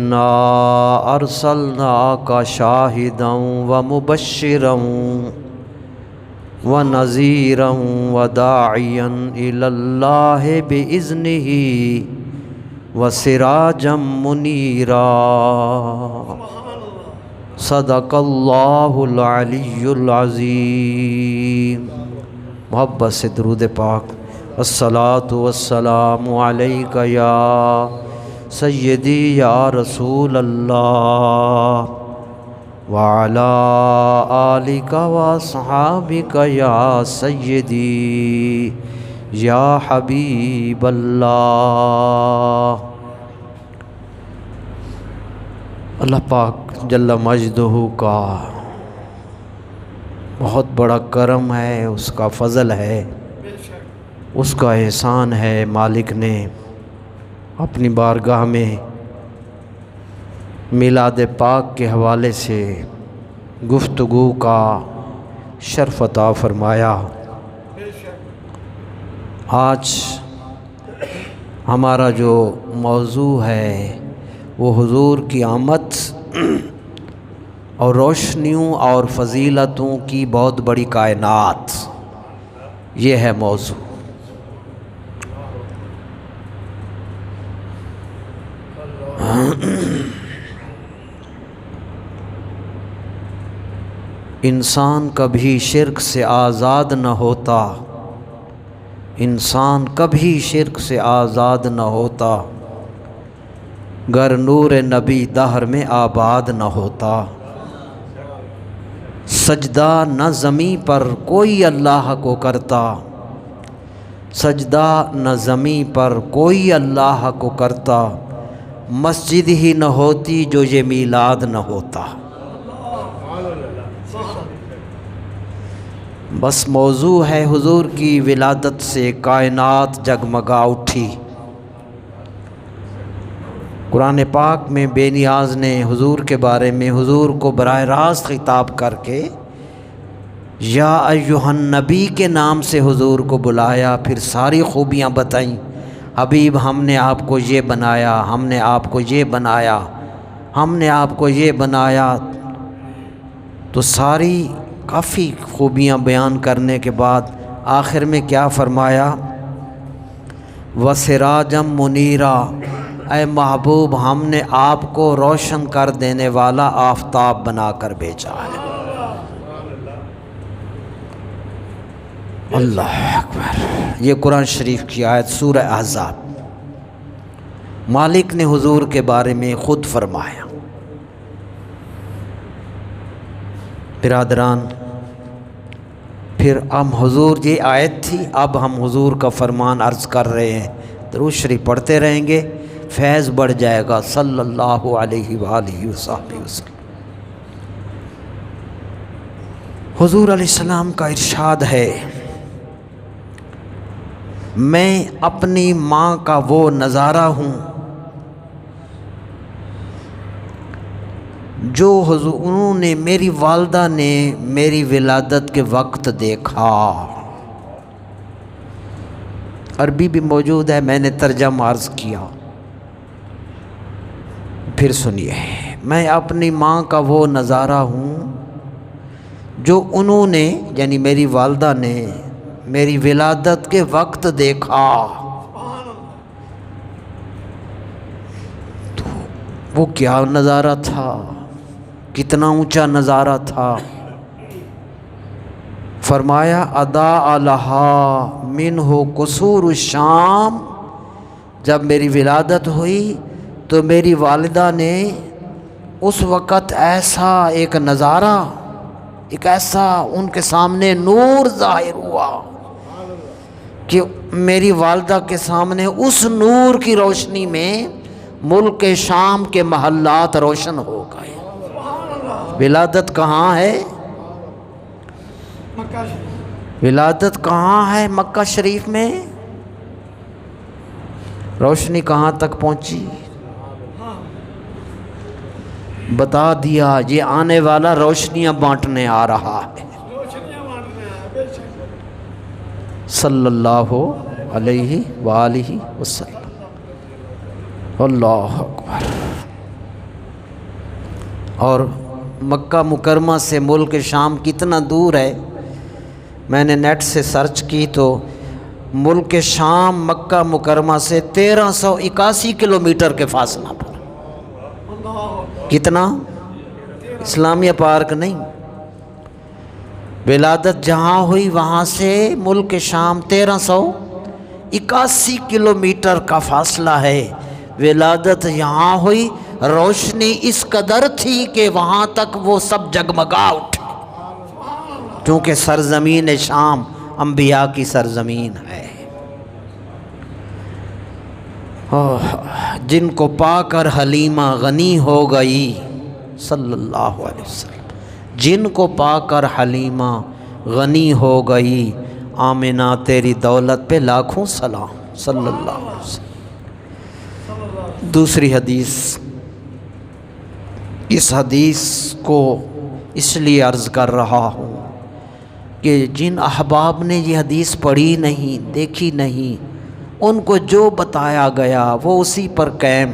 انا ارسلناک شاہدا ومبشرا ونذیرا وداعیا الی اللہ باذنہ وسراجا منیرا صدق اللہ العلی العظیم۔ محبت سے درود پاک۔ الصلاۃ والسلام علیک یا سیدی یا رسول اللہ وعلی آلک واصحابک یا سیدی یا حبیب اللہ۔ اللہ پاک جل مجدہ کا بہت بڑا کرم ہے، اس کا فضل ہے، اس کا احسان ہے۔ مالک نے اپنی بارگاہ میں میلاد پاک کے حوالے سے گفتگو کا شرف عطا فرمایا۔ آج ہمارا جو موضوع ہے وہ حضور کی آمد اور روشنیوں اور فضیلتوں کی بہت بڑی کائنات، یہ ہے موضوع۔ انسان کبھی شرک سے آزاد نہ ہوتا، انسان کبھی شرک سے آزاد نہ ہوتا، گر نور نبی دہر میں آباد نہ ہوتا۔ سجدہ نہ زمیں پر کوئی اللہ کو کرتا، سجدہ نہ زمیں پر کوئی اللہ کو کرتا، مسجد ہی نہ ہوتی جو یہ میلاد نہ ہوتا۔ بس موضوع ہے حضور کی ولادت سے کائنات جگمگا اٹھی۔ قرآن پاک میں بے نیاز نے حضور کے بارے میں حضور کو براہ راست خطاب کر کے یا ایھا النبی کے نام سے حضور کو بلایا، پھر ساری خوبیاں بتائیں۔ حبیب ہم نے آپ کو یہ بنایا، ہم نے آپ کو یہ بنایا، ہم نے آپ کو یہ بنایا، تو ساری کافی خوبیاں بیان کرنے کے بعد آخر میں کیا فرمایا؟ وَسِرَاجًا مُنِيرًا، اے محبوب ہم نے آپ کو روشن کر دینے والا آفتاب بنا کر بھیجا ہے۔ اللہ اکبر۔ یہ قرآن شریف کی آیت سورہ احزاب۔ مالک نے حضور کے بارے میں خود فرمایا۔ برادران، پھر ہم حضور، یہ آیت تھی، اب ہم حضور کا فرمان عرض کر رہے ہیں، درود شریف پڑھتے رہیں گے، فیض بڑھ جائے گا۔ صلی اللہ علیہ وآلہ وصحبہ وسلم۔ حضور علیہ السلام کا ارشاد ہے، میں اپنی ماں کا وہ نظارہ ہوں جو انہوں نے، میری والدہ نے میری ولادت کے وقت دیکھا۔ عربی بھی موجود ہے، میں نے ترجمہ عرض کیا، پھر سنیے۔ میں اپنی ماں کا وہ نظارہ ہوں جو انہوں نے، یعنی میری والدہ نے میری ولادت کے وقت دیکھا۔ تو وہ کیا نظارہ تھا، کتنا اونچا نظارہ تھا؟ فرمایا اضاء لہا منہ قصور الشام، جب میری ولادت ہوئی تو میری والدہ نے اس وقت ایسا ایک نظارہ، ایک ایسا ان کے سامنے نور ظاہر ہوا کہ میری والدہ کے سامنے اس نور کی روشنی میں ملک شام کے محلات روشن ہو گئے۔ ولادت کہاں ہے؟ ولادت کہاں ہے؟ مکہ شریف میں۔ روشنی کہاں تک پہنچی؟ بتا دیا، یہ آنے والا روشنیاں بانٹنے آ رہا ہے۔ صلی اللہ علیہ وآلہ وسلم۔ اللہ اکبر۔ اور مکہ مکرمہ سے ملک شام کتنا دور ہے؟ میں نے نیٹ سے سرچ کی تو ملک شام مکہ مکرمہ سے 1381 کلومیٹر کے فاصلہ پر۔ کتنا؟ اسلامیہ پارک نہیں، ولادت جہاں ہوئی وہاں سے ملک شام 1381 کلومیٹر کا فاصلہ ہے۔ ولادت یہاں ہوئی، روشنی اس قدر تھی کہ وہاں تک وہ سب جگمگا اٹھے، کیونکہ سرزمین شام انبیاء کی سرزمین ہے۔ جن کو پا کر حلیمہ غنی ہو گئی صلی اللہ علیہ وسلم، جن کو پا کر حلیمہ غنی ہو گئی، آمنہ تیری دولت پہ لاکھوں سلام صلی اللہ علیہ وسلم۔ دوسری حدیث، اس حدیث کو اس لیے عرض کر رہا ہوں کہ جن احباب نے یہ حدیث پڑھی نہیں، دیکھی نہیں، ان کو جو بتایا گیا وہ اسی پر قائم،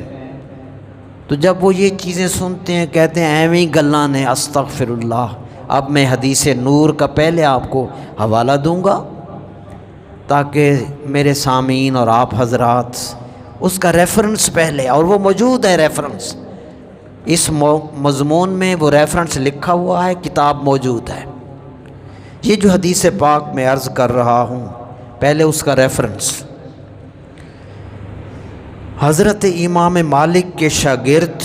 تو جب وہ یہ چیزیں سنتے ہیں کہتے ہیں ایویں گلاں نے، استغفر اللہ۔ اب میں حدیث نور کا پہلے آپ کو حوالہ دوں گا تاکہ میرے سامعین اور آپ حضرات اس کا ریفرنس پہلے، اور وہ موجود ہے ریفرنس اس مضمون میں، وہ ریفرنس لکھا ہوا ہے، کتاب موجود ہے۔ یہ جو حدیث پاک میں عرض کر رہا ہوں پہلے اس کا ریفرنس، حضرت امام مالک کے شاگرد،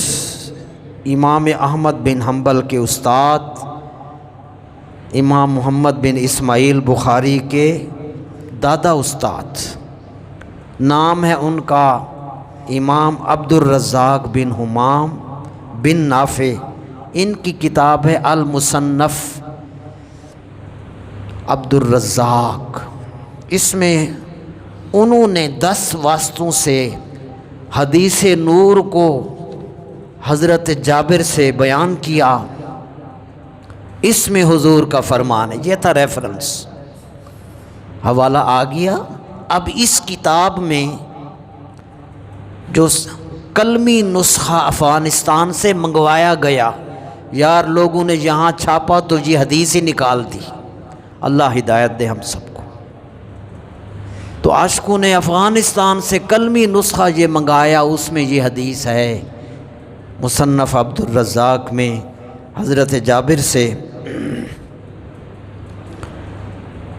امام احمد بن حنبل کے استاد، امام محمد بن اسماعیل بخاری کے دادا استاد، نام ہے ان کا امام عبد الرزاق بن حمام بن نافع۔ ان کی کتاب ہے المصنف عبد الرزاق۔ اس میں انہوں نے 10 واسطوں سے حدیث نور کو حضرت جابر سے بیان کیا، اس میں حضور کا فرمان ہے۔ یہ تھا ریفرنس، حوالہ آ گیا۔ اب اس کتاب میں جو کلمی نسخہ افغانستان سے منگوایا گیا، یار لوگوں نے یہاں چھاپا تو یہ حدیث ہی نکال دی، اللہ ہدایت دے ہم سب کو۔ تو عاشقوں نے افغانستان سے کلمی نسخہ یہ منگایا، اس میں یہ حدیث ہے مصنف عبد الرزاق میں حضرت جابر سے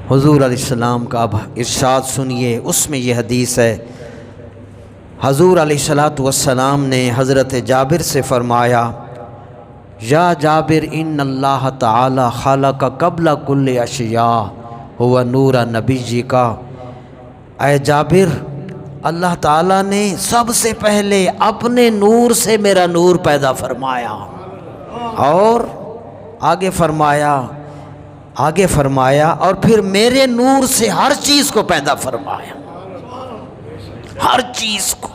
حضور علیہ السلام کا اب ارشاد سنیے۔ اس میں یہ حدیث ہے، حضور علیہ السلام نے حضرت جابر سے فرمایا، یا جابر ان اللہ تعالی خلق قبل کل اشیاء ہوا نور نبی جی کا۔ اے جابر، اللہ تعالیٰ نے سب سے پہلے اپنے نور سے میرا نور پیدا فرمایا، اور آگے فرمایا اور پھر میرے نور سے ہر چیز کو پیدا فرمایا، ہر چیز کو۔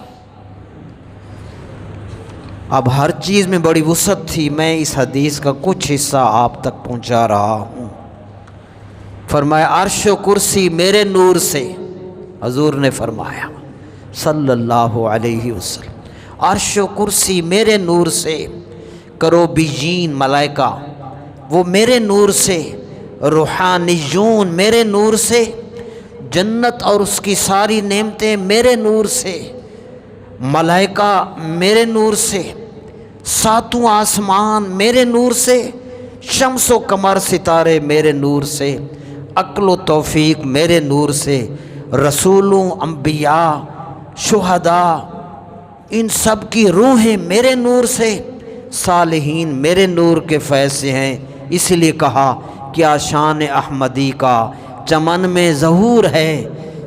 اب ہر چیز میں بڑی وسعت تھی، میں اس حدیث کا کچھ حصہ آپ تک پہنچا رہا ہوں۔ فرمایا عرش و کرسی میرے نور سے، حضور نے فرمایا صلی اللہ علیہ وسلم، عرش و کرسی میرے نور سے، کروبیین ملائکہ وہ میرے نور سے، روحانیون میرے نور سے، جنت اور اس کی ساری نعمتیں میرے نور سے، ملائکہ میرے نور سے، ساتوں آسمان میرے نور سے، شمس و قمر ستارے میرے نور سے، عقل و توفیق میرے نور سے، رسولوں، انبیاء، شہداء، ان سب کی روحیں میرے نور سے، صالحین میرے نور کے فیض سے ہیں۔ اس لیے کہا کیا شان احمدی کا چمن میں ظہور ہے،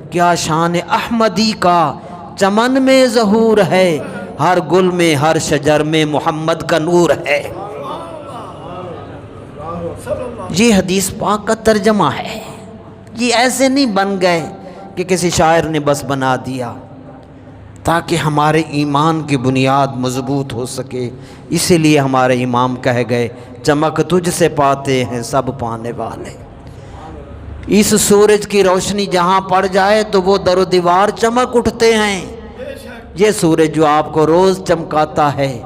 کیا شان احمدی کا چمن میں ظہور ہے، ہر گل میں ہر شجر میں محمد کا نور ہے۔ یہ حدیث پاک کا ترجمہ ہے، یہ ایسے نہیں بن گئے کہ کسی شاعر نے بس بنا دیا، تاکہ ہمارے ایمان کی بنیاد مضبوط ہو سکے۔ اسی لیے ہمارے امام کہہ گئے چمک تجھ سے پاتے ہیں سب پانے والے۔ اس سورج کی روشنی جہاں پڑ جائے تو وہ در و دیوار چمک اٹھتے ہیں۔ یہ سورج جو آپ کو روز چمکاتا ہے،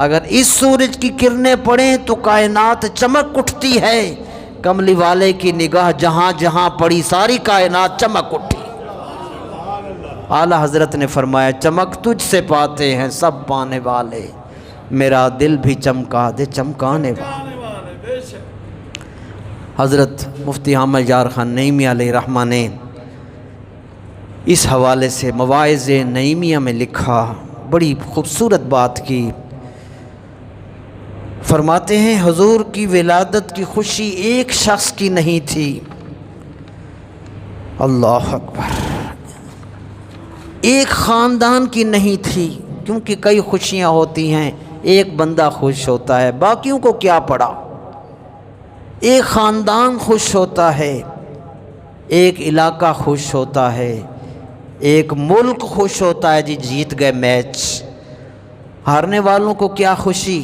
اگر اس سورج کی کرنیں پڑیں تو کائنات چمک اٹھتی ہے، کملی والے کی نگاہ جہاں جہاں پڑی ساری کائنات چمک اٹھی۔ اعلیٰ حضرت نے فرمایا چمک تجھ سے پاتے ہیں سب پانے والے، میرا دل بھی چمکا دے چمکانے والے۔ حضرت مفتی حامد یار خان نعیمی علیہ رحمہ نے اس حوالے سے مواعظ نعیمیہ میں لکھا، بڑی خوبصورت بات کی۔ فرماتے ہیں حضور کی ولادت کی خوشی ایک شخص کی نہیں تھی، اللہ اکبر، ایک خاندان کی نہیں تھی، کیونکہ کئی خوشیاں ہوتی ہیں، ایک بندہ خوش ہوتا ہے باقیوں کو کیا پڑا، ایک خاندان خوش ہوتا ہے، ایک علاقہ خوش ہوتا ہے، ایک ملک خوش ہوتا ہے، جی جیت گئے میچ، ہارنے والوں کو کیا خوشی،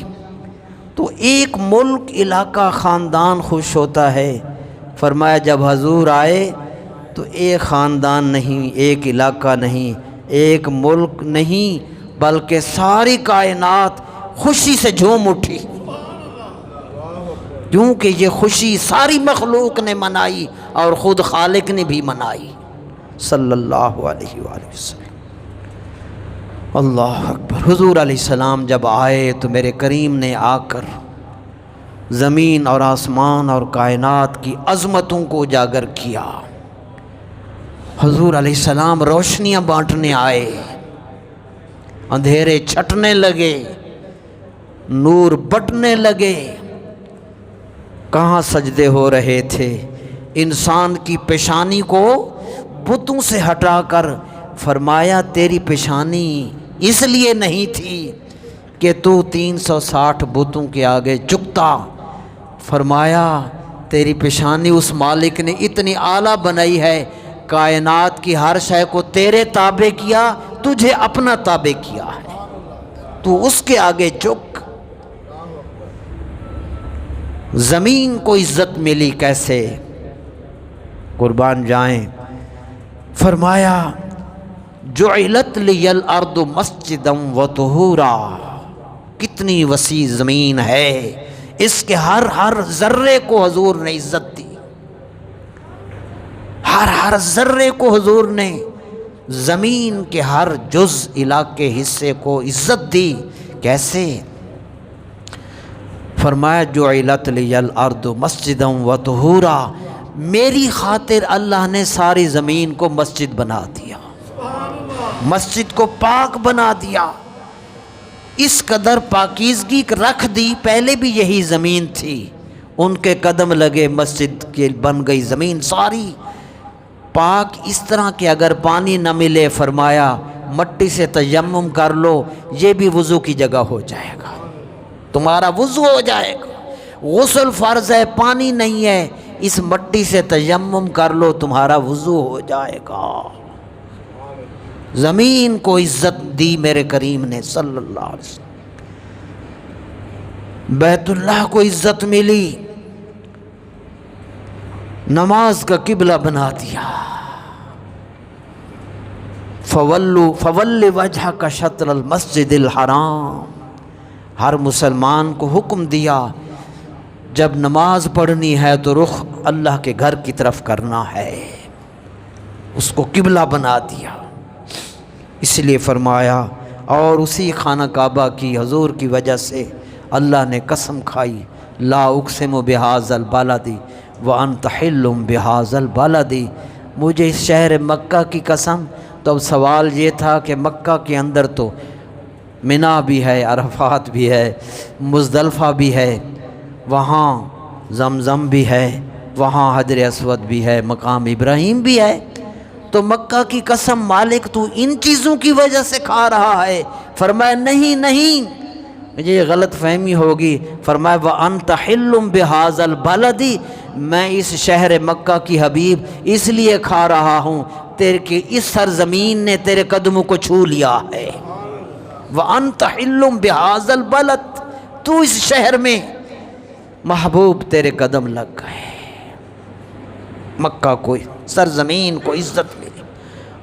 تو ایک ملک علاقہ خاندان خوش ہوتا ہے۔ فرمایا جب حضور آئے تو ایک خاندان نہیں، ایک علاقہ نہیں، ایک ملک نہیں، بلکہ ساری کائنات خوشی سے جھوم اٹھی، کیونکہ یہ خوشی ساری مخلوق نے منائی اور خود خالق نے بھی منائی صلی اللہ علیہ وآلہ وسلم۔ اللہ اکبر۔ حضور علیہ السلام جب آئے تو میرے کریم نے آ کر زمین اور آسمان اور کائنات کی عظمتوں کو اجاگر کیا۔ حضور علیہ السلام روشنیاں بانٹنے آئے، اندھیرے چھٹنے لگے، نور بٹنے لگے، کہاں سجدے ہو رہے تھے، انسان کی پیشانی کو بتوں سے ہٹا کر فرمایا تیری پیشانی اس لیے نہیں تھی کہ تو 360 بتوں کے آگے جھکتا، فرمایا تیری پیشانی اس مالک نے اتنی اعلیٰ بنائی ہے، کائنات کی ہر شے کو تیرے تابع کیا، تجھے اپنا تابع کیا ہے، تو اس کے آگے جھک۔ زمین کو عزت ملی کیسے، قربان جائیں، فرمایا جعلت لی الارض مسجدا وطہورا، کتنی وسیع زمین ہے، اس کے ہر ذرے کو حضور نے عزت دی، ہر ذرے کو حضور نے، زمین کے ہر جز علاقے حصے کو عزت دی، کیسے، فرمایا جعلت لی الارض مسجدا وطہورا، میری خاطر اللہ نے ساری زمین کو مسجد بنا دیا، مسجد کو پاک بنا دیا، اس قدر پاکیزگی رکھ دی، پہلے بھی یہی زمین تھی، ان کے قدم لگے مسجد کے بن گئی زمین ساری پاک، اس طرح کہ اگر پانی نہ ملے فرمایا مٹی سے تیمم کر لو، یہ بھی وضو کی جگہ ہو جائے گا، تمہارا وضو ہو جائے گا، غسل فرض ہے پانی نہیں ہے، اس مٹی سے تیمم کر لو تمہارا وضو ہو جائے گا۔ زمین کو عزت دی میرے کریم نے صلی اللہ علیہ وسلم، بیت اللہ کو عزت ملی، نماز کا قبلہ بنا دیا، فول وجہک شطر المسجد الحرام، ہر مسلمان کو حکم دیا جب نماز پڑھنی ہے تو رخ اللہ کے گھر کی طرف کرنا ہے، اس کو قبلہ بنا دیا، اس لیے فرمایا، اور اسی خانہ کعبہ کی حضور کی وجہ سے اللہ نے قسم کھائی، لا اقسم بہذا البلد وانت حل بہذا البلد، مجھے اس شہر مکہ کی قسم۔ تو اب سوال یہ تھا کہ مکہ کے اندر تو منا بھی ہے، عرفات بھی ہے، مزدلفہ بھی ہے، وہاں زمزم بھی ہے، وہاں حجر اسود بھی ہے، مقام ابراہیم بھی ہے، تو مکہ کی قسم مالک تو ان چیزوں کی وجہ سے کھا رہا ہے؟ فرمایا نہیں، یہ غلط فہمی ہوگی، فرمایا وَأَنْتَ حِلٌّ بِهَذَا الْبَلَدِ، میں اس شہر مکہ کی حبیب اس لیے کھا رہا ہوں تیرے کہ اس سرزمین نے تیرے قدموں کو چھو لیا ہے، وَأَنْتَ حِلٌّ بِهَذَا الْبَلَدِ، تو اس شہر میں محبوب تیرے قدم لگ گئے، مکہ کو سرزمین کو عزت ملی،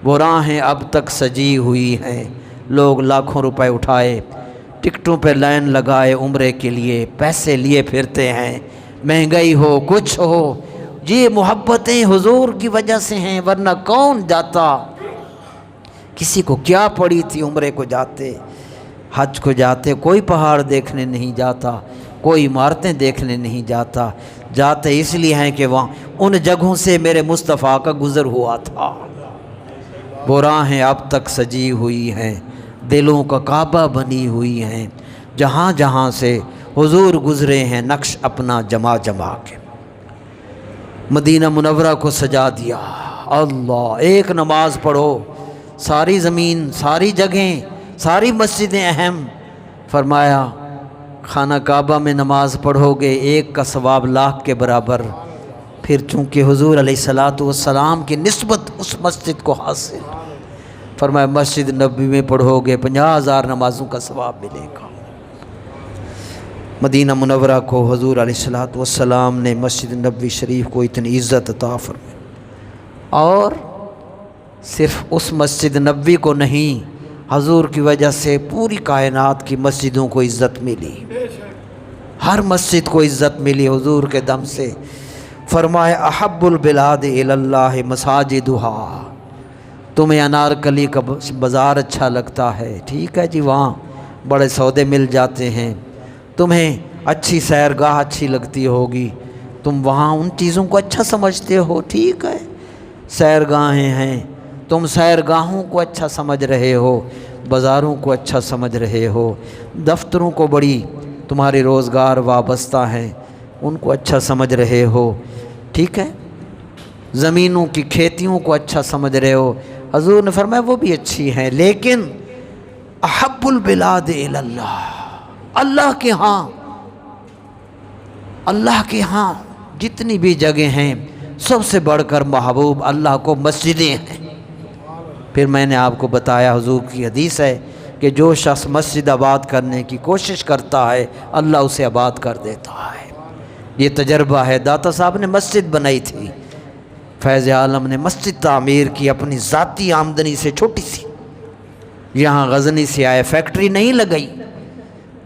وہ راہیں اب تک سجی ہوئی ہیں، لوگ لاکھوں روپے اٹھائے ٹکٹوں پہ لائن لگائے عمرے کے لیے، پیسے لیے پھرتے ہیں، مہنگائی ہو کچھ ہو، یہ محبتیں حضور کی وجہ سے ہیں، ورنہ کون جاتا؟ کسی کو کیا پڑی تھی عمرے کو جاتے، حج کو جاتے، کوئی پہاڑ دیکھنے نہیں جاتا، کوئی عمارتیں دیکھنے نہیں جاتا، جاتے اس لیے ہیں کہ وہاں ان جگہوں سے میرے مصطفیٰ کا گزر ہوا تھا۔ وہ راہیں اب تک سجی ہوئی ہیں، دلوں کا کعبہ بنی ہوئی ہیں، جہاں جہاں سے حضور گزرے ہیں نقش اپنا جما جما کے مدینہ منورہ کو سجا دیا۔ اللہ، ایک نماز پڑھو، ساری زمین، ساری جگہیں، ساری مسجدیں اہم، فرمایا خانہ کعبہ میں نماز پڑھو گے ایک کا ثواب لاکھ کے برابر۔ پھر چونکہ حضور علیہ الصلاۃ والسلام کی نسبت اس مسجد کو حاصل، فرمایا مسجد نبوی میں پڑھو گے 50,000 نمازوں کا ثواب ملے گا۔ مدینہ منورہ کو حضور علیہ الصلاۃ والسلام نے مسجد نبوی شریف کو اتنی عزت عطا فرمائی، اور صرف اس مسجد نبوی کو نہیں، حضور کی وجہ سے پوری کائنات کی مسجدوں کو عزت ملی، ہر مسجد کو عزت ملی حضور کے دم سے۔ فرمایا احب البلاد الی اللہ مساجدہا، تمہیں انارکلی کا بازار اچھا لگتا ہے، ٹھیک ہے جی، وہاں بڑے سودے مل جاتے ہیں، تمہیں اچھی سیرگاہ اچھی لگتی ہوگی، تم وہاں ان چیزوں کو اچھا سمجھتے ہو، ٹھیک ہے، سیرگاہیں ہیں، تم سیرگاہوں کو اچھا سمجھ رہے ہو، بازاروں کو اچھا سمجھ رہے ہو، دفتروں کو بڑی تمہاری روزگار وابستہ ہیں، ان کو اچھا سمجھ رہے ہو، ٹھیک ہے، زمینوں کی کھیتیوں کو اچھا سمجھ رہے ہو۔ حضور نے فرمایا وہ بھی اچھی ہیں، لیکن احب البلاد الی اللہ، اللہ کے ہاں جتنی بھی جگہ ہیں سب سے بڑھ کر محبوب اللہ کو مسجدیں ہیں۔ پھر میں نے آپ کو بتایا حضور کی حدیث ہے کہ جو شخص مسجد آباد کرنے کی کوشش کرتا ہے اللہ اسے آباد کر دیتا ہے، یہ تجربہ ہے۔ داتا صاحب نے مسجد بنائی تھی، فیض عالم نے مسجد تعمیر کی اپنی ذاتی آمدنی سے، چھوٹی سی، یہاں غزنی سے آئے، فیکٹری نہیں لگائی،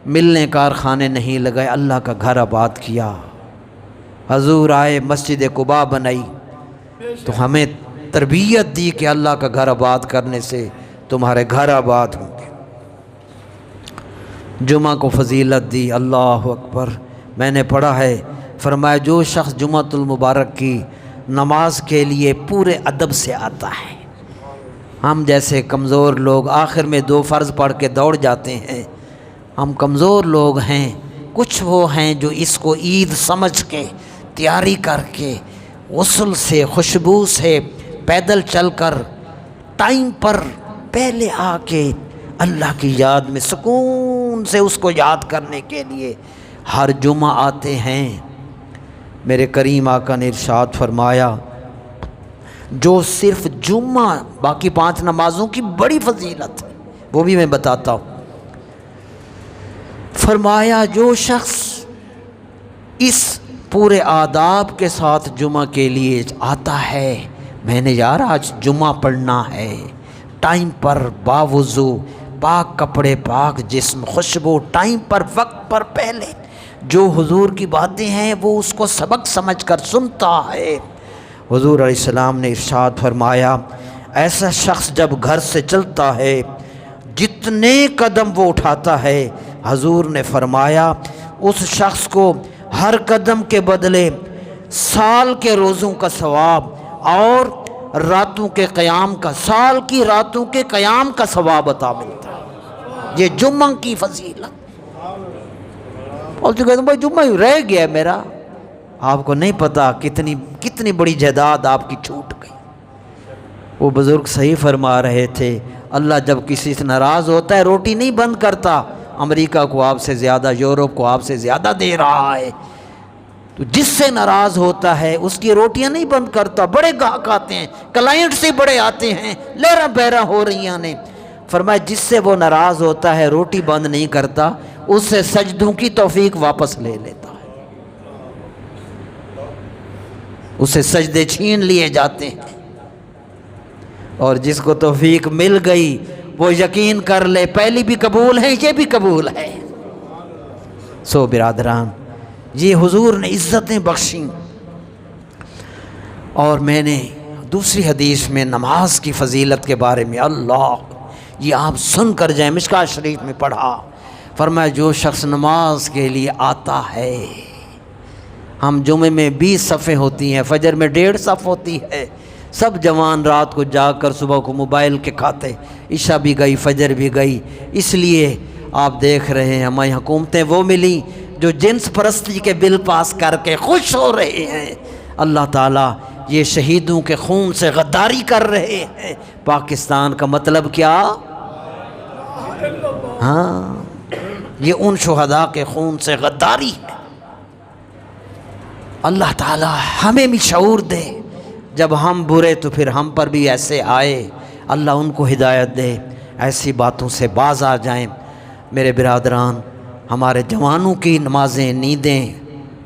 ملنے کارخانے نہیں لگائے، اللہ کا گھر آباد کیا۔ حضور آئے، مسجد قباء بنائی، تو ہمیں تربیت دی کہ اللہ کا گھر آباد کرنے سے تمہارے گھر آباد ہوں گے۔ جمعہ کو فضیلت دی، اللہ اکبر، میں نے پڑھا ہے، فرمایا جو شخص جمعۃ المبارک کی نماز کے لیے پورے ادب سے آتا ہے، ہم جیسے کمزور لوگ آخر میں 2 فرض پڑھ کے دوڑ جاتے ہیں، ہم کمزور لوگ ہیں، کچھ وہ ہیں جو اس کو عید سمجھ کے تیاری کر کے غسل سے، خوشبو سے، پیدل چل کر ٹائم پر پہلے آ کے اللہ کی یاد میں سکون سے اس کو یاد کرنے کے لیے ہر جمعہ آتے ہیں۔ میرے کریم آقا نے ارشاد فرمایا جو صرف جمعہ، باقی 5 نمازوں کی بڑی فضیلت ہے وہ بھی میں بتاتا ہوں، فرمایا جو شخص اس پورے آداب کے ساتھ جمعہ کے لیے آتا ہے، میں نے یار آج جمعہ پڑھنا ہے، ٹائم پر، باوضو، پاک کپڑے، پاک جسم، خوشبو، ٹائم پر، وقت پر، پہلے جو حضور کی باتیں ہیں وہ اس کو سبق سمجھ کر سنتا ہے۔ حضور علیہ السلام نے ارشاد فرمایا ایسا شخص جب گھر سے چلتا ہے، جتنے قدم وہ اٹھاتا ہے، حضور نے فرمایا اس شخص کو ہر قدم کے بدلے سال کے روزوں کا ثواب اور راتوں کے قیام کا، سال کی راتوں کے قیام کا ثواب عطا ملتا ہے۔ یہ جمعہ کی فضیلت، اور جو کہتے ہیں بھائی جمعہ ہی رہ گیا میرا، آپ کو نہیں پتا کتنی بڑی جائیداد آپ کی چھوٹ گئی۔ وہ بزرگ صحیح فرما رہے تھے، اللہ جب کسی سے ناراض ہوتا ہے روٹی نہیں بند کرتا، امریکہ کو آپ سے زیادہ، یورپ کو آپ سے زیادہ دے رہا ہے، تو جس سے ناراض ہوتا ہے اس کی روٹیاں نہیں بند کرتا، بڑے گاہک آتے ہیں، کلائنٹ سے بڑے آتے ہیں، لہرا بہرا ہو رہی ہیں، فرمایا جس سے وہ ناراض ہوتا ہے روٹی بند نہیں کرتا، اس سے سجدوں کی توفیق واپس لے لیتا ہے، اسے سجدے چھین لیے جاتے ہیں، اور جس کو توفیق مل گئی وہ یقین کر لے پہلی بھی قبول ہے یہ بھی قبول ہے۔ سو برادران، یہ حضور نے عزتیں بخشیں۔ اور میں نے دوسری حدیث میں نماز کی فضیلت کے بارے میں، اللہ، یہ آپ سن کر جائیں، مشکوٰۃ شریف میں پڑھا، فرمایا جو شخص نماز کے لیے آتا ہے، ہم جمعے میں 20 صفیں ہوتی ہیں، فجر میں 1.5 صف ہوتی ہے، سب جوان رات کو جاگ کر صبح کو موبائل کے کھاتے، عشاء بھی گئی فجر بھی گئی، اس لیے آپ دیکھ رہے ہیں ہماری حکومتیں وہ ملی جو جنس پرستی کے بل پاس کر کے خوش ہو رہے ہیں۔ اللہ تعالیٰ یہ شہیدوں کے خون سے غداری کر رہے ہیں۔ پاکستان کا مطلب کیا؟ ہاں، یہ ان شہداء کے خون سے غداری ہے۔ اللہ تعالیٰ ہمیں بھی شعور دے، جب ہم برے تو پھر ہم پر بھی ایسے آئے، اللہ ان کو ہدایت دے، ایسی باتوں سے باز آ جائیں۔ میرے برادران، ہمارے جوانوں کی نمازیں، نیندیں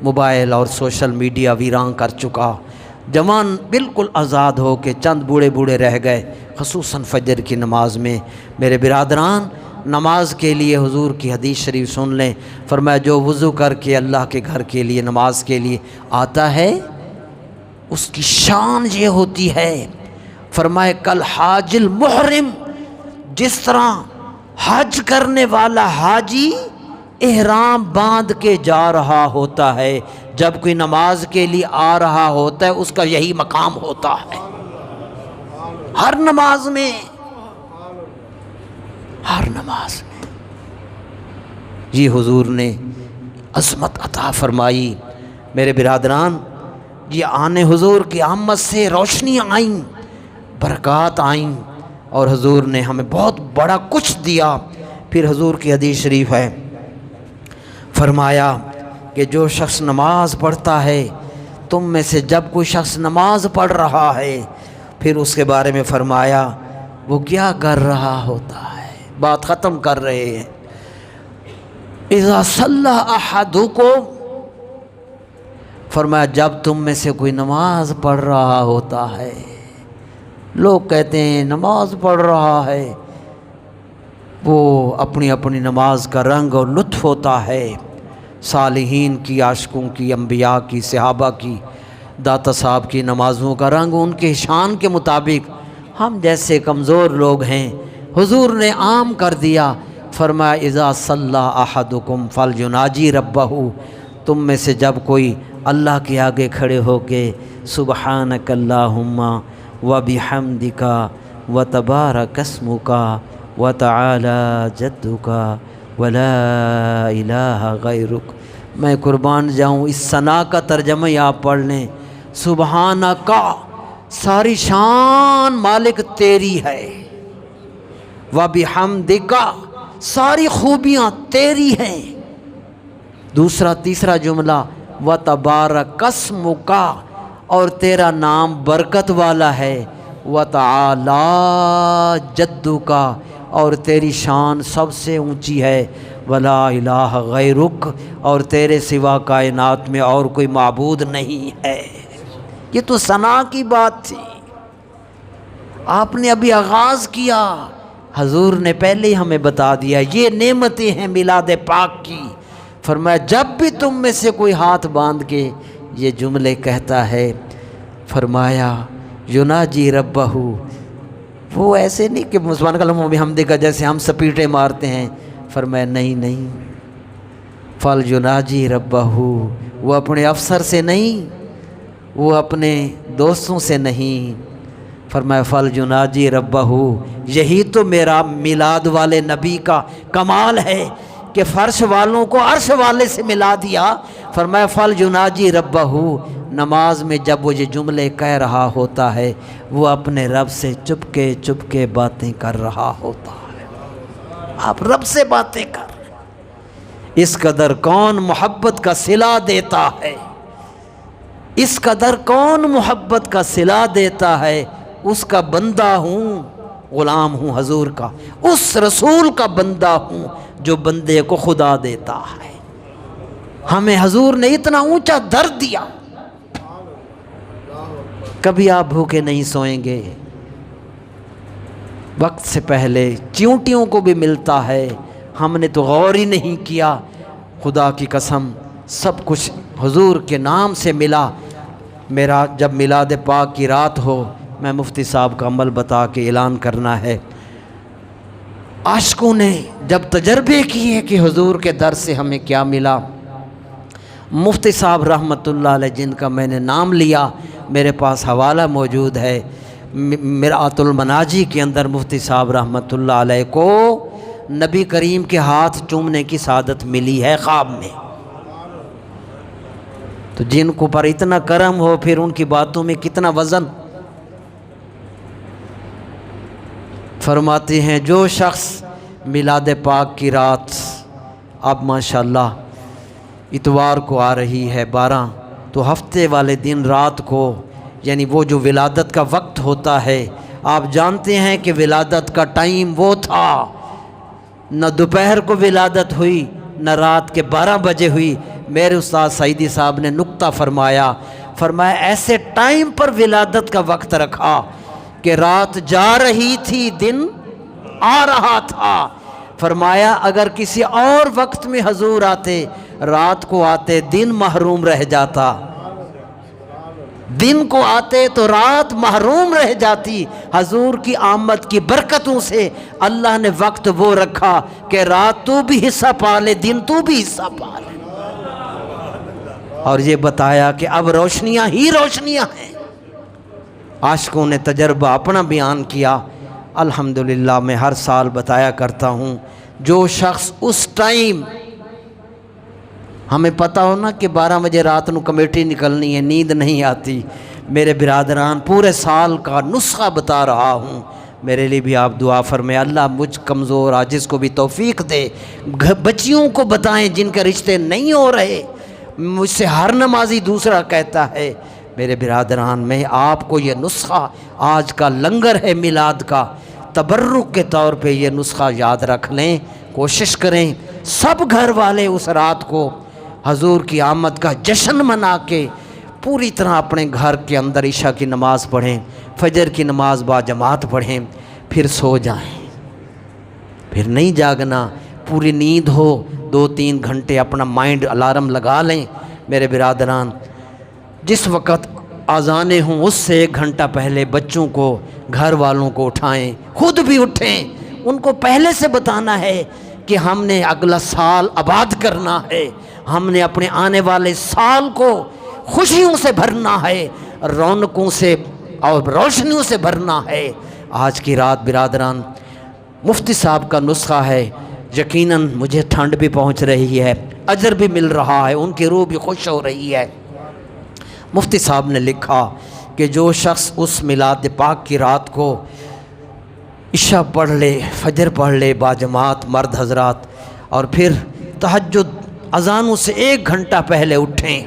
موبائل اور سوشل میڈیا ویران کر چکا۔ جوان بالکل آزاد ہو کے چند بوڑھے بوڑھے رہ گئے، خصوصاً فجر کی نماز میں۔ میرے برادران، نماز کے لیے حضور کی حدیث شریف سن لیں، فرمایا جو وضو کر کے اللہ کے گھر کے لیے نماز کے لیے آتا ہے اس کی شان یہ ہوتی ہے، فرمایا کل حاج المحرم، جس طرح حج کرنے والا حاجی احرام باندھ کے جا رہا ہوتا ہے، جب کوئی نماز کے لیے آ رہا ہوتا ہے اس کا یہی مقام ہوتا ہے۔ ہر نماز میں، ہر نماز میں یہ حضور نے عظمت عطا فرمائی۔ میرے برادران، یہ آنے حضور کی آمد سے روشنیاں آئیں، برکات آئیں، اور حضور نے ہمیں بہت بڑا کچھ دیا۔ پھر حضور کی حدیث شریف ہے، فرمایا کہ جو شخص نماز پڑھتا ہے، تم میں سے جب کوئی شخص نماز پڑھ رہا ہے، پھر اس کے بارے میں فرمایا وہ کیا کر رہا ہوتا ہے، بات ختم کر رہے ہیں۔ اذا صلی احدکم، فرمایا جب تم میں سے کوئی نماز پڑھ رہا ہوتا ہے، لوگ کہتے ہیں نماز پڑھ رہا ہے، وہ اپنی اپنی نماز کا رنگ اور لطف ہوتا ہے، صالحین کی، عاشقوں کی، انبیاء کی، صحابہ کی، داتا صاحب کی نمازوں کا رنگ ان کے شان کے مطابق، ہم جیسے کمزور لوگ ہیں حضور نے عام کر دیا۔ فرمایا اذا صلی احدکم فلیجناجی ربہ، تم میں سے جب کوئی اللہ کے آگے کھڑے ہو کے سبحانک اللہم وبحمدک وتبارک اسمک وتعالی جدک ولا الہ غیرک، میں قربان جاؤں اس ثنا کا ترجمہ آپ پڑھ لیں، سبحانکا، ساری شان مالک تیری ہے، وبحمدک، ساری خوبیاں تیری ہیں، دوسرا تیسرا جملہ وتبارک اسمک، اور تیرا نام برکت والا ہے، وتعالی جدک، اور تیری شان سب سے اونچی ہے، ولا الہ غیرک، اور تیرے سوا کائنات میں اور کوئی معبود نہیں ہے۔ یہ تو ثنا کی بات تھی، آپ نے ابھی آغاز کیا، حضور نے پہلے ہی ہمیں بتا دیا یہ نعمتیں ہیں میلاد پاک کی۔ فرمایا جب بھی تم میں سے کوئی ہاتھ باندھ کے یہ جملے کہتا ہے، فرمایا یناجی ربہ، وہ ایسے نہیں کہ مسلمان کلم و بحمدہ کا جیسے ہم سپیٹے مارتے ہیں، فرمایا نہیں نہیں، فلیجناجی ربہ، وہ اپنے افسر سے نہیں، وہ اپنے دوستوں سے نہیں، فرمایا فلیجناجی ربہ، یہی تو میرا میلاد والے نبی کا کمال ہے کہ فرش والوں کو عرش والے سے ملا دیا۔ فرمایا فلیجناجی ربہ، نماز میں جب وہ یہ جملے کہہ رہا ہوتا ہے وہ اپنے رب سے چپ کے باتیں کر رہا ہوتا ہے۔ آپ رب سے باتیں کر رہے ہیں، اس قدر کون محبت کا صلہ دیتا ہے، اس قدر کون محبت کا صلہ دیتا ہے، اس کا بندہ ہوں، غلام ہوں حضور کا، اس رسول کا بندہ ہوں جو بندے کو خدا دیتا ہے۔ ہمیں حضور نے اتنا اونچا در دیا، کبھی آپ بھوکے نہیں سوئیں گے، وقت سے پہلے چیونٹیوں کو بھی ملتا ہے، ہم نے تو غور ہی نہیں کیا۔ خدا کی قسم سب کچھ حضور کے نام سے ملا۔ میرا جب میلاد پاک کی رات ہو، میں مفتی صاحب کا عمل بتا کے اعلان کرنا ہے۔ عاشقوں نے جب تجربے کیے کہ حضور کے در سے ہمیں کیا ملا، مفتی صاحب رحمۃ اللہ علیہ جن کا میں نے نام لیا، میرے پاس حوالہ موجود ہے، مرآت المناجی کے اندر مفتی صاحب رحمۃ اللہ علیہ کو نبی کریم کے ہاتھ چومنے کی سعادت ملی ہے خواب میں۔ تو جن کو پر اتنا کرم ہو، پھر ان کی باتوں میں کتنا وزن۔ فرماتے ہیں جو شخص میلاد پاک کی رات، اب ماشاءاللہ اتوار کو آ رہی ہے 12، تو ہفتے والے دن رات کو، یعنی وہ جو ولادت کا وقت ہوتا ہے، آپ جانتے ہیں کہ ولادت کا ٹائم وہ تھا، نہ دوپہر کو ولادت ہوئی نہ رات کے 12 بجے ہوئی۔ میرے استاد سعیدی صاحب نے نکتہ فرمایا ایسے ٹائم پر ولادت کا وقت رکھا کہ رات جا رہی تھی دن آ رہا تھا۔ فرمایا اگر کسی اور وقت میں حضور آتے، رات کو آتے دن محروم رہ جاتا، دن کو آتے تو رات محروم رہ جاتی۔ حضور کی آمد کی برکتوں سے اللہ نے وقت وہ رکھا کہ رات تو بھی حصہ پا لے، دن تو بھی حصہ پا لے، اور یہ بتایا کہ اب روشنیاں ہی روشنیاں ہیں۔ عاشقوں نے تجربہ اپنا بیان کیا۔ الحمدللہ میں ہر سال بتایا کرتا ہوں، جو شخص اس ٹائم، ہمیں پتہ ہو نا کہ 12 بجے رات نو کمیٹی نکلنی ہے، نیند نہیں آتی، میرے برادران پورے سال کا نسخہ بتا رہا ہوں، میرے لیے بھی آپ دعا فرمائیں، اللہ مجھ کمزور عاجز کو بھی توفیق دے۔ بچیوں کو بتائیں جن کے رشتے نہیں ہو رہے، مجھ سے ہر نمازی دوسرا کہتا ہے۔ میرے برادران میں آپ کو یہ نسخہ، آج کا لنگر ہے میلاد کا، تبرک کے طور پہ یہ نسخہ یاد رکھ لیں، کوشش کریں سب گھر والے اس رات کو حضور کی آمد کا جشن منا کے پوری طرح اپنے گھر کے اندر عشاء کی نماز پڑھیں، فجر کی نماز با جماعت پڑھیں، پھر سو جائیں، پھر نہیں جاگنا، پوری نیند ہو 2-3 گھنٹے اپنا مائنڈ الارم لگا لیں۔ میرے برادران جس وقت اذانیں ہوں اس سے 1 گھنٹہ پہلے بچوں کو، گھر والوں کو اٹھائیں، خود بھی اٹھیں، ان کو پہلے سے بتانا ہے کہ ہم نے اگلا سال آباد کرنا ہے، ہم نے اپنے آنے والے سال کو خوشیوں سے بھرنا ہے، رونقوں سے اور روشنیوں سے بھرنا ہے۔ آج کی رات برادران مفتی صاحب کا نسخہ ہے، یقیناً مجھے ٹھنڈ بھی پہنچ رہی ہے، اجر بھی مل رہا ہے، ان کی روح بھی خوش ہو رہی ہے۔ مفتی صاحب نے لکھا کہ جو شخص اس میلاد پاک کی رات کو عشاء پڑھ لے، فجر پڑھ لے باجماعت مرد حضرات، اور پھر تہجد اذانوں سے 1 گھنٹہ پہلے اٹھیں،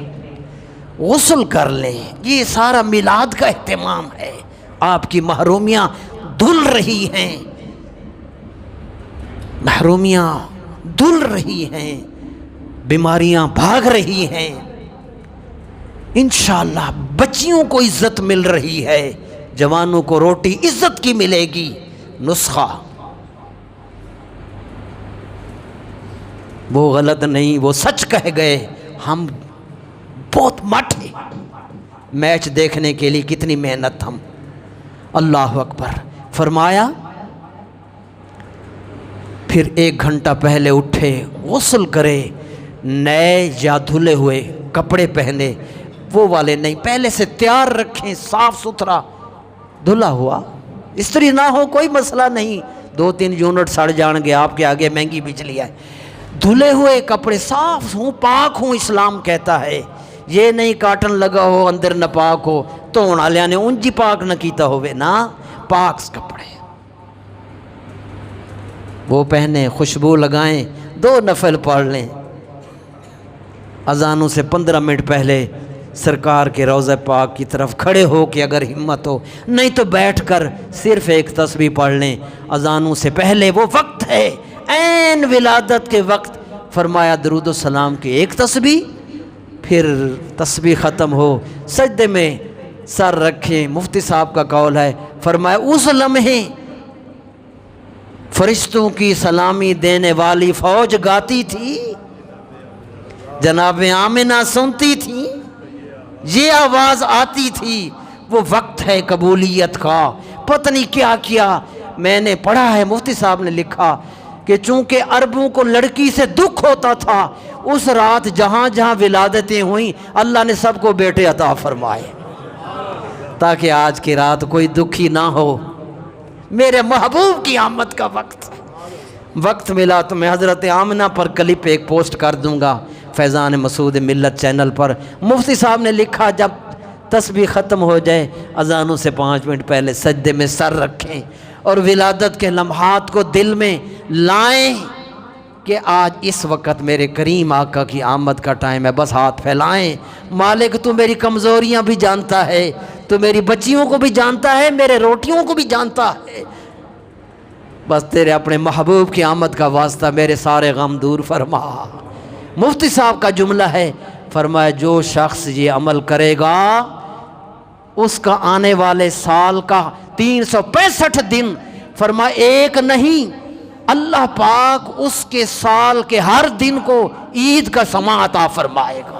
غسل کر لیں، یہ سارا میلاد کا اہتمام ہے۔ آپ کی محرومیاں دھل رہی ہیں، محرومیاں دھل رہی ہیں، بیماریاں بھاگ رہی ہیں، انشاءاللہ بچیوں کو عزت مل رہی ہے، جوانوں کو روٹی عزت کی ملے گی۔ نسخہ وہ غلط نہیں، وہ سچ کہہ گئے، ہم بہت مٹھے، میچ دیکھنے کے لیے کتنی محنت ہم، اللہ اکبر۔ فرمایا پھر 1 گھنٹہ پہلے اٹھے، غسل کرے، نئے یا دھلے ہوئے کپڑے پہنے، وہ والے نہیں، پہلے سے تیار رکھیں، صاف ستھرا دھلا ہوا، استری نہ ہو کوئی مسئلہ نہیں، 2-3 یونٹ سڑ جان گے، آپ کے آگے مہنگی بجلی ہے، دھلے ہوئے کپڑے صاف ہوں، پاک ہوں، اسلام کہتا ہے، یہ نہیں کاٹن لگا ہو اندر نہ پاک ہو، تو والے نے انجی پاک نہ کیتا ہوئے نا، پاک کپڑے وہ پہنے، خوشبو لگائیں، 2 نفل پڑھ لیں، اذانوں سے 15 منٹ پہلے سرکار کے روضہ پاک کی طرف کھڑے ہو کے اگر ہمت ہو، نہیں تو بیٹھ کر صرف 1 تسبیح پڑھ لیں۔ اذانوں سے پہلے وہ وقت ہے، عین ولادت کے وقت، فرمایا درود و سلام کی 1 تسبیح، پھر تسبیح ختم ہو سجدے میں سر رکھیں۔ مفتی صاحب کا قول ہے، فرمایا اس لمحے فرشتوں کی سلامی دینے والی فوج گاتی تھی، جناب آمنہ سنتی تھی، یہ آواز آتی تھی، وہ وقت ہے قبولیت کا، پتہ نہیں کیا کیا۔ میں نے پڑھا ہے، مفتی صاحب نے لکھا کہ چونکہ عربوں کو لڑکی سے دکھ ہوتا تھا، اس رات جہاں جہاں ولادتیں ہوئیں اللہ نے سب کو بیٹے عطا فرمائے، تاکہ آج کی رات کوئی دکھی نہ ہو۔ میرے محبوب کی آمد کا وقت ملا تو میں حضرت آمنہ پر کلپ ایک پوسٹ کر دوں گا فیضان مسعود ملت چینل پر۔ مفتی صاحب نے لکھا جب تسبیح ختم ہو جائے اذانوں سے 5 منٹ پہلے سجدے میں سر رکھیں اور ولادت کے لمحات کو دل میں لائیں کہ آج اس وقت میرے کریم آقا کی آمد کا ٹائم ہے، بس ہاتھ پھیلائیں۔ مالک تو میری کمزوریاں بھی جانتا ہے، تو میری بچیوں کو بھی جانتا ہے، میرے روٹیوں کو بھی جانتا ہے، بس تیرے اپنے محبوب کی آمد کا واسطہ میرے سارے غم دور فرما۔ مفتی صاحب کا جملہ ہے، فرمایا جو شخص یہ عمل کرے گا اس کا آنے والے سال کا 365 دن، فرمایا ایک نہیں، اللہ پاک اس کے سال کے ہر دن کو عید کا سماع عطا فرمائے گا۔